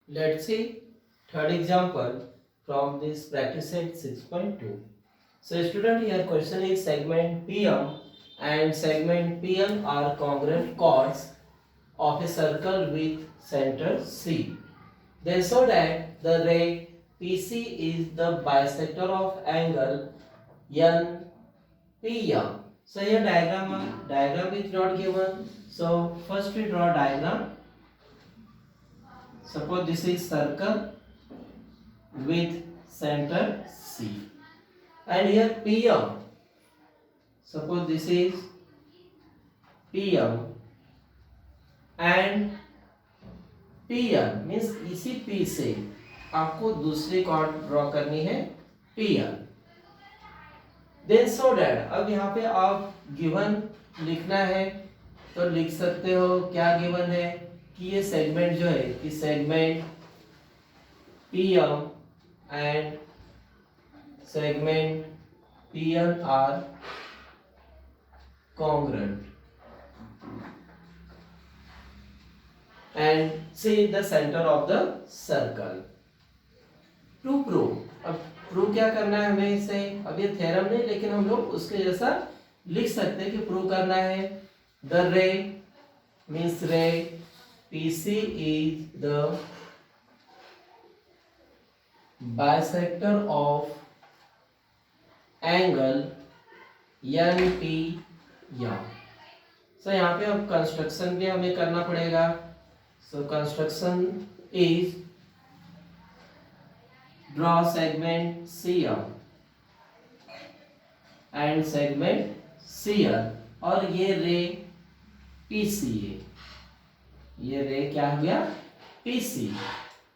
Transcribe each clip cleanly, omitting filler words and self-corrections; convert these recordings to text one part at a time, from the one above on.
Let's see third example from this practice set 6.2. So student, here question is segment PM and segment PM are congruent chords of a circle with center C. They show that the ray PC is the bisector of angle NPM. So here diagram is not given. So first we draw diagram. Suppose this is circle with center C, and here PM, suppose this is PM and PN means इसी P से आपको दूसरी cord draw करनी है PN. Then so that अब यहाँ पे आप गिवन लिखना है तो लिख सकते हो. क्या गिवन है कि ये सेगमेंट जो है कि segment PM and segment PN are congruent and see the center of the circle. To prove, अब प्रूव क्या करना है हमें इसे, अब ये थ्योरम नहीं लेकिन हम लोग उसके जैसा लिख सकते हैं कि प्रूव करना है द रे मीन्स रे PC is the bisector of angle NPM. सो यहाँ पे अब कंस्ट्रक्शन भी हमें करना पड़ेगा. So construction is draw segment CM and segment CN और ये रे PC है. ये रे क्या हो गया PC.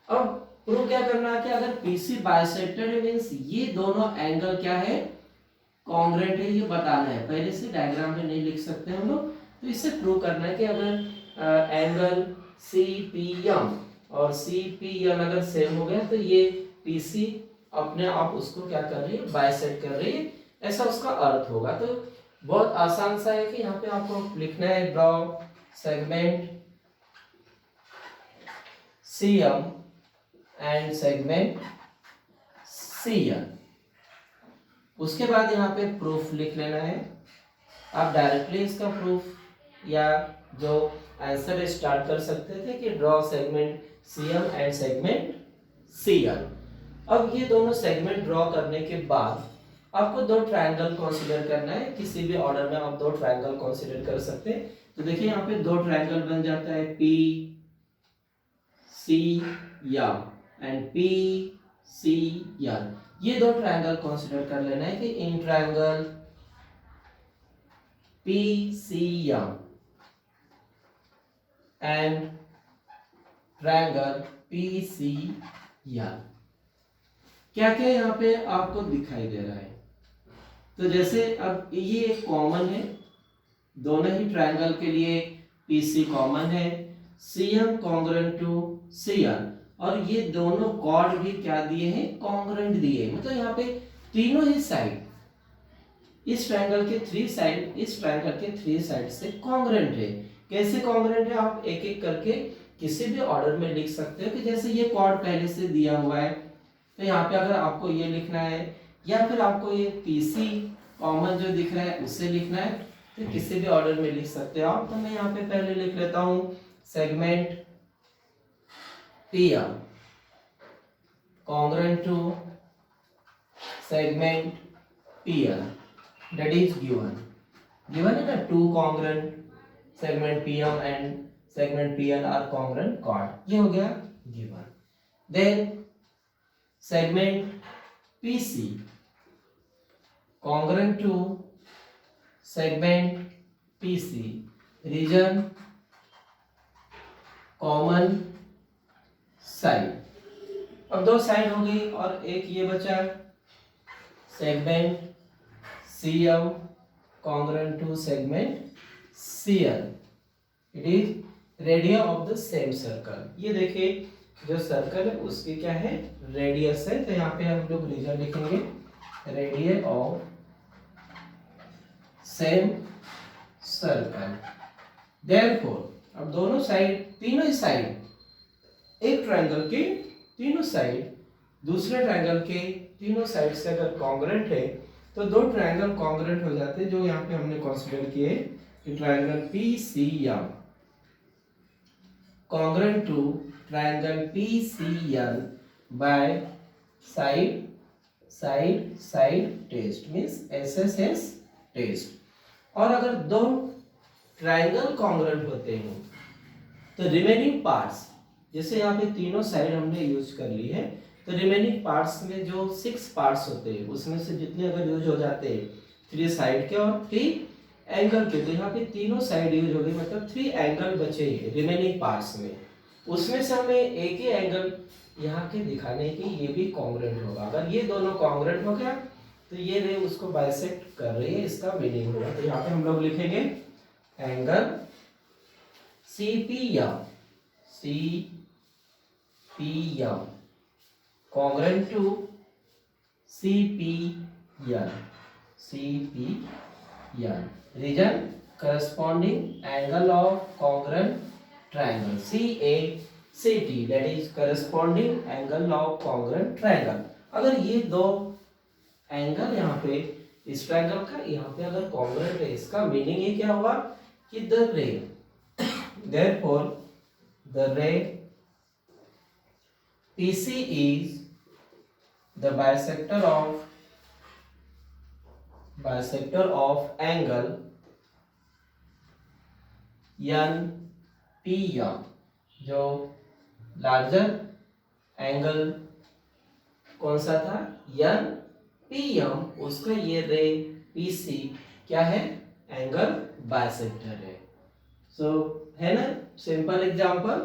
अब प्रूव क्या करना है कि अगर PC बाइसेक्टर है मींस ये दोनों एंगल क्या है कॉन्ग्रुएंट है, ये बताना है. पहले से डायग्राम में नहीं लिख सकते हम लोग, तो इससे प्रूव करना है कि अगर एंगल CPM और CPN अगर सेम हो गया तो ये PC अपने आप उसको क्या कर रही है बाइसेक्ट कर रही है, ऐसा उसका अर्थ होगा. तो बहुत आसान सा है कि यहाँ पे आपको लिखना है draw segment CM and segment CN. उसके बाद यहाँ पे प्रूफ लिख लेना है. आप डायरेक्टली इसका प्रूफ या जो आंसर स्टार्ट कर सकते थे कि draw segment CM and segment CN. अब ये दोनों सेगमेंट ड्रॉ करने के बाद आपको दो ट्रायंगल कंसीडर करना है. किसी भी ऑर्डर में आप दो ट्रायंगल कंसीडर कर सकते हैं. तो देखिए यहाँ पे दो ट्रायंगल बन जाता है PCM एंड PCN. ये दो ट्रायंगल कंसीडर कर लेना है कि in triangle PCM and triangle PCN क्या क्या यहाँ पे आपको दिखाई दे रहा है. तो जैसे अब ये कॉमन है दोनों ही ट्रायंगल के लिए. PC कॉमन है, CM कॉन्ग्रुएंट टू CN और ये दोनों कॉर्ड भी क्या दिए हैं कॉन्ग्रुएंट दिए. मतलब यहाँ पे तीनों ही साइड इस ट्रायंगल के 3 साइड इस ट्रायंगल के 3 साइड से कॉन्ग्रुएंट है. कैसे कॉन्ग्रुएंट है आप एक एक करके किसी भी ऑर्डर में लिख सकते हो. कि जैसे ये कॉर्ड पहले से दिया हुआ है तो यहाँ पे अगर आपको ये लिखना है या फिर आपको ये PC कॉमन जो दिख रहा है उससे लिखना है तो किसी भी ऑर्डर में लिख सकते हो आप. तो मैं यहाँ पे पहले लिख लेता हूँ segment PM congruent to segment PN that is given है ना. two congruent segment PM and segment PN are congruent chord. ये हो गया given. Then segment PC congruent to segment PC region common side. अब दो साइड हो गई और एक ये बचा segment CM congruent to segment CN. It is radius of the same circle. ये देखिए जो सर्कल है उसकी क्या है रेडियस है. तो यहाँ पे हम लोग रीजन लिखेंगे radius of same circle. Therefore अब दोनों साइड तीनों ही साइड एक ट्रायंगल के तीनों साइड दूसरे ट्रायंगल के तीनों साइड से अगर कॉन्ग्रुएंट है तो दो ट्रायंगल कॉन्ग्रुएंट हो जाते हैं, जो यहाँ पे हमने कंसीडर किए कि triangle PCM congruent to triangle PCL by side test means SSS test। और अगर दो ट्रायंगल कॉन्ग्रुएंट होते हैं तो रिमेनिंग पार्ट्स, जैसे यहाँ पे तीनों साइड हमने यूज कर ली है, तो रिमेनिंग पार्ट्स में जो 6 पार्ट्स होते हैं उसमें से जितने अगर यूज हो जाते हैं 3 साइड के और 3 एंगल के, तो यहाँ पे तीनों साइड यूज हो गई, मतलब 3 एंगल बचे हैं रिमेनिंग पार्ट्स में। उसमें से हमें एक ही एंगल यहाँ के दिखाने की ये भी कॉन्ग्रुएंट होगा। अगर ये दोनों कॉन्ग्रुएंट हो गया तो ये रे उसको बाइसेक्ट कर रही है, इसका मीनिंग होगा। तो यहाँ पे हम लोग लिखेंगे angle CPM congruent to CPL region corresponding angle of congruent triangle CACT, that is corresponding angle of congruent triangle। अगर ये दो एंगल यहाँ पे इस ट्रायंगल का यहाँ पे अगर कॉन्ग्रुएंट है, इसका मीनिंग ये क्या हुआ कि द रे therefore the ray PC is the bisector of angle NPM, जो लार्जर एंगल कौन सा था NPM, उसका ये रे PC क्या है, एंगल बाइसेक्टर है। सो है ना सिंपल एग्जांपल।